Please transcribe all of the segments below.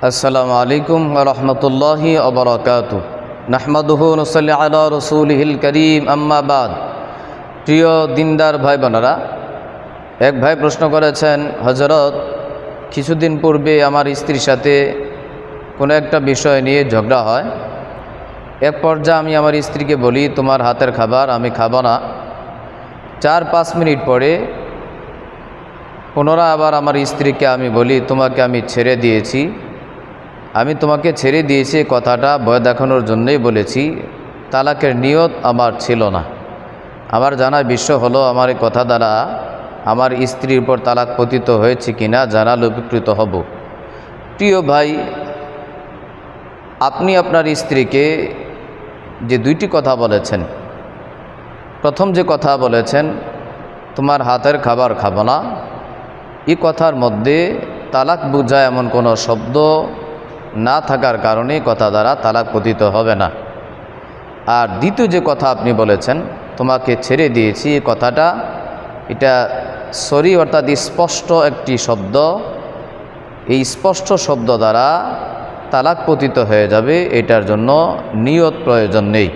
আসসালামু আলাইকুম ওয়া রাহমাতুল্লাহি ওয়া বারাকাতুহু নাহমাদুহু ওয়া নুসাল্লি আলা রাসূলিহিল কারীম আম্মা বাদ। প্রিয় দিনদার ভাই বোনেরা, এক ভাই প্রশ্ন করেছেন, হযরত কিছুদিন পূর্বে আমার স্ত্রীর সাথে কোনো একটা বিষয় নিয়ে ঝগড়া হয়। এক পর্যায়ে আমি আমার স্ত্রীকে বলি, তোমার হাতের খাবার আমি খাবো না। 4-5 মিনিট পরে পুনরায় আবার আমার স্ত্রীকে আমি বলি, তোমাকে আমি ছেড়ে দিয়েছি, আমি তোমাকে ছেড়ে দিয়েছি। কথাটা ভয় দেখানোর জন্যই বলেছি, তালাকের নিয়ত আমার ছিল না। আমার জানার বিষয় হলো, আমার এই কথা দ্বারা আমার স্ত্রীর উপর তালাক পতিত হয়েছে কিনা জানালে উপকৃত হব। প্রিয় ভাই, আপনি আপনার স্ত্রীকে যে দুইটি কথা বলেছেন, প্রথম যে কথা বলেছেন তোমার হাতের খাবার খাবো না, এই কথার মধ্যে তালাক বোঝায় এমন কোনো শব্দ না থাকার কারণে কথা দ্বারা তালাক পতিত হবে না। আর দ্বিতীয় যে কথা আপনি বলেছেন তোমাকে ছেড়ে দিয়েছি, এই কথাটা এটা সরি অর্থাৎ স্পষ্ট একটি শব্দ, এই স্পষ্ট শব্দ দ্বারা তালাক পতিত হয়ে যাবে, এটার জন্য নিয়ত প্রয়োজন নেই।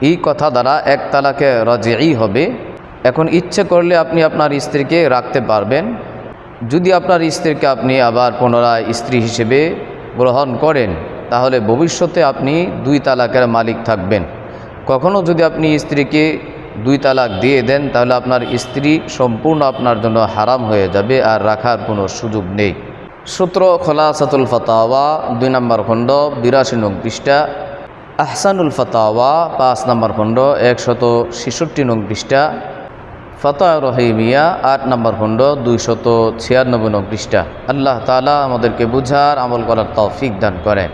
এই কথা দ্বারা এক তালাকে রাজিই হবে। এখন ইচ্ছে করলে আপনি আপনার স্ত্রীকে রাখতে পারবেন। যদি আপনার স্ত্রীকে আপনি আবার পুনরায় স্ত্রী হিসেবে গ্রহণ করেন, তাহলে ভবিষ্যতে আপনি 2 তালাকের মালিক থাকবেন। কখনও যদি আপনি স্ত্রীকে 2 তালাক দিয়ে দেন, তাহলে আপনার স্ত্রী সম্পূর্ণ আপনার জন্য হারাম হয়ে যাবে, আর রাখার কোনো সুযোগ নেই। সূত্র খোলাসাতুল ফাতাওয়া 2 নম্বর খণ্ড 82 নং পৃষ্ঠা, আহসানুল ফাতাওয়া 5 নম্বর খণ্ড 166 নং পৃষ্ঠা, ফাতাওয়া রহিমিয়া 8 নম্বর খণ্ড 296 নং পৃষ্ঠা। আল্লাহ তাআলা আমাদেরকে বুঝার আমল করার তৌফিক দান করেন।